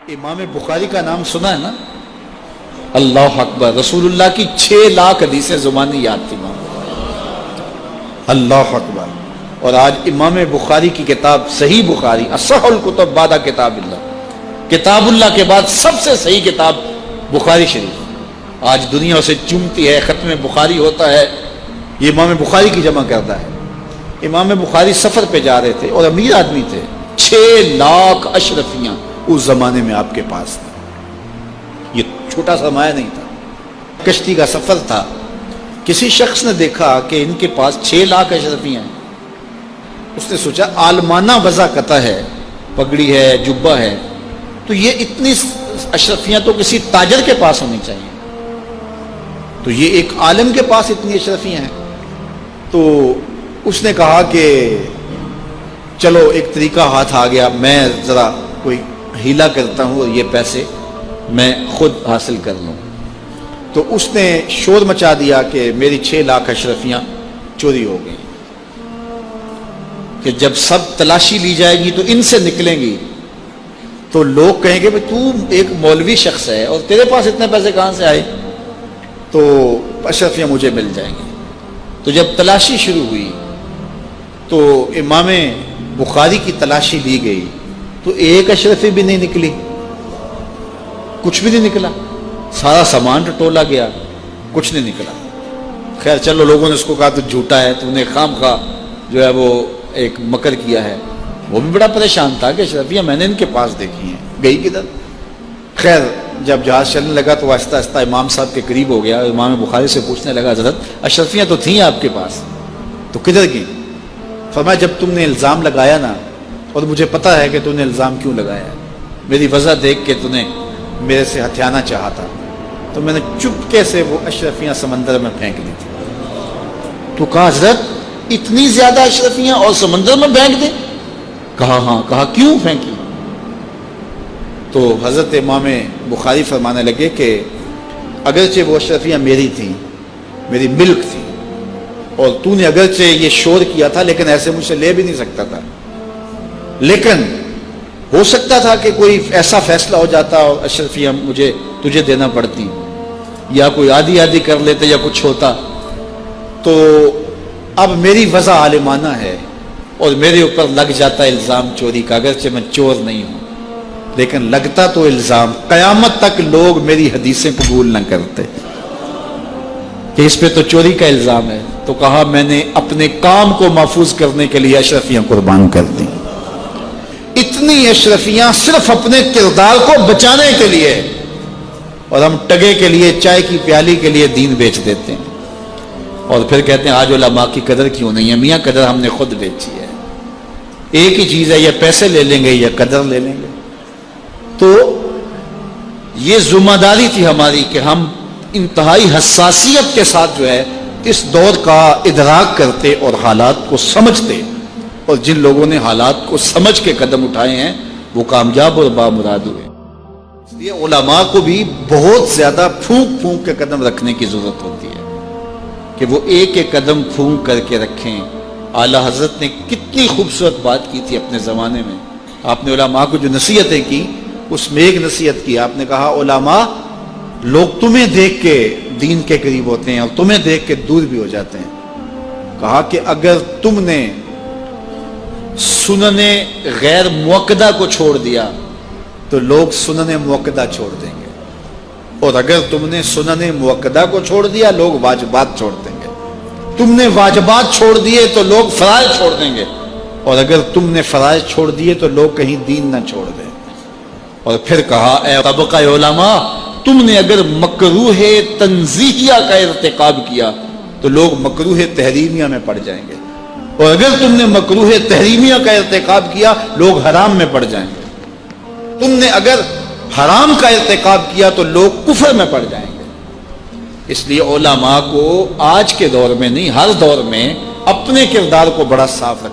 امام بخاری کا نام سنا ہے نا؟ اللہ اکبر، رسول اللہ کی 6 لاکھ حدیثیں زبانی یاد تھی امام بخاری، اللہ اکبر۔ اور آج امام بخاری کی کتاب صحیح بخاری، اصح الکتب بعد کتاب اللہ، کتاب اللہ کے بعد سب سے صحیح کتاب بخاری شریف، آج دنیا اسے چومتی ہے، ختم بخاری ہوتا ہے، یہ امام بخاری کی جمع کرتا ہے۔ امام بخاری سفر پہ جا رہے تھے اور امیر آدمی تھے، 6 لاکھ اشرفیاں اس زمانے میں آپ کے پاس تھے، یہ چھوٹا سرمایہ نہیں تھا، کشتی کا سفر تھا۔ کسی شخص نے دیکھا کہ ان کے پاس 6 لاکھ اشرفیاں ہیں، اس نے سوچا عالمانہ وضع قطع ہے، پگڑی ہے، جبہ ہے، تو یہ اتنی اشرفیاں تو کسی تاجر کے پاس ہونی چاہیے، تو یہ ایک عالم کے پاس اتنی اشرفیاں ہیں۔ تو اس نے کہا کہ چلو ایک طریقہ ہاتھ آ گیا، میں ذرا کوئی ہیلا کرتا ہوں اور یہ پیسے میں خود حاصل کر لوں۔ تو اس نے شور مچا دیا کہ میری 6 لاکھ اشرفیاں چوری ہو گئی، کہ جب سب تلاشی لی جائے گی تو ان سے نکلیں گی تو لوگ کہیں گے تو ایک مولوی شخص ہے اور تیرے پاس اتنے پیسے کہاں سے آئے، تو اشرفیاں مجھے مل جائیں گی۔ تو جب تلاشی شروع ہوئی تو امام بخاری کی تلاشی لی گئی تو ایک اشرفی بھی نہیں نکلی، کچھ بھی نہیں نکلا، سارا سامان ٹٹولا گیا، کچھ نہیں نکلا۔ خیر چلو، لوگوں نے اس کو کہا تو جھوٹا ہے، تو نے خام خواہ جو ہے وہ ایک مکر کیا ہے۔ وہ بھی بڑا پریشان تھا کہ اشرفیاں میں نے ان کے پاس دیکھی ہیں، گئی کدھر؟ خیر جب جہاز چلنے لگا تو آہستہ آہستہ امام صاحب کے قریب ہو گیا، امام بخاری سے پوچھنے لگا حضرت اشرفیاں تو تھیں آپ کے پاس، تو کدھر گئیں؟ فرمایا جب تم نے الزام لگایا نا، اور مجھے پتہ ہے کہ تم نے الزام کیوں لگایا ہے، میری وجہ دیکھ کے تم نے میرے سے ہتھیانا چاہا تھا، تو میں نے چپکے سے وہ اشرفیاں سمندر میں پھینک دی تھی۔ تو کہا حضرت اتنی زیادہ اشرفیاں اور سمندر میں پھینک دیں؟ کہا ہاں۔ کہا کیوں پھینکی؟ تو حضرت امام بخاری فرمانے لگے کہ اگرچہ وہ اشرفیاں میری تھیں، میری ملک تھی، اور تو نے اگرچہ یہ شور کیا تھا لیکن ایسے مجھ سے لے بھی نہیں سکتا تھا، لیکن ہو سکتا تھا کہ کوئی ایسا فیصلہ ہو جاتا اور اشرفیاں مجھے تجھے دینا پڑتی، یا کوئی آدھی آدھی کر لیتے یا کچھ ہوتا، تو اب میری وضع عالمانہ ہے اور میرے اوپر لگ جاتا الزام چوری کا، اگرچہ میں چور نہیں ہوں لیکن لگتا تو الزام، قیامت تک لوگ میری حدیثیں قبول نہ کرتے کہ اس پہ تو چوری کا الزام ہے۔ تو کہا میں نے اپنے کام کو محفوظ کرنے کے لیے اشرفیاں قربان کر دی، اتنی اشرفیاں صرف اپنے کردار کو بچانے کے لیے، اور ہم ٹگے کے لیے، چائے کی پیالی کے لیے دین بیچ دیتے ہیں، اور پھر کہتے ہیں آج علماء کی قدر کیوں نہیں ہے؟ میاں قدر ہم نے خود بیچی ہے، ایک ہی چیز ہے، یا پیسے لے لیں گے یا قدر لے لیں گے۔ تو یہ ذمہ داری تھی ہماری کہ ہم انتہائی حساسیت کے ساتھ جو ہے اس دور کا ادراک کرتے اور حالات کو سمجھتے، اور جن لوگوں نے حالات کو سمجھ کے قدم اٹھائے ہیں وہ کامیاب اور بامراد ہوئے۔ اس لیے علماء کو بھی بہت زیادہ پھونک پھونک کے قدم رکھنے کی ضرورت ہوتی ہے کہ وہ ایک ایک قدم پھونک کر کے رکھیں۔ اعلیٰ حضرت نے کتنی خوبصورت بات کی تھی اپنے زمانے میں، آپ نے علماء کو جو نصیحتیں کی اس میں ایک نصیحت کی، آپ نے کہا علماء لوگ تمہیں دیکھ کے دین کے قریب ہوتے ہیں اور تمہیں دیکھ کے دور بھی ہو جاتے ہیں۔ کہا کہ اگر تم نے سنن غیر موقدہ کو چھوڑ دیا تو لوگ سنن موقدہ چھوڑ دیں گے، اور اگر تم نے سنن موقدہ کو چھوڑ دیا لوگ واجبات چھوڑ دیں گے، تم نے واجبات چھوڑ دیے تو لوگ فرائض چھوڑ دیں گے، اور اگر تم نے فرائض چھوڑ دیے تو لوگ کہیں دین نہ چھوڑ دیں۔ اور پھر کہا اے طبقہ علماء، تم نے اگر مکروہ تنزیہیہ کا ارتکاب کیا تو لوگ مکروہ تحریمیہ میں پڑ جائیں گے، اور اگر تم نے مکروہ تحریمیہ کا ارتکاب کیا لوگ حرام میں پڑ جائیں گے، تم نے اگر حرام کا ارتکاب کیا تو لوگ کفر میں پڑ جائیں گے۔ اس لیے علماء کو آج کے دور میں نہیں، ہر دور میں اپنے کردار کو بڑا صاف رکھنا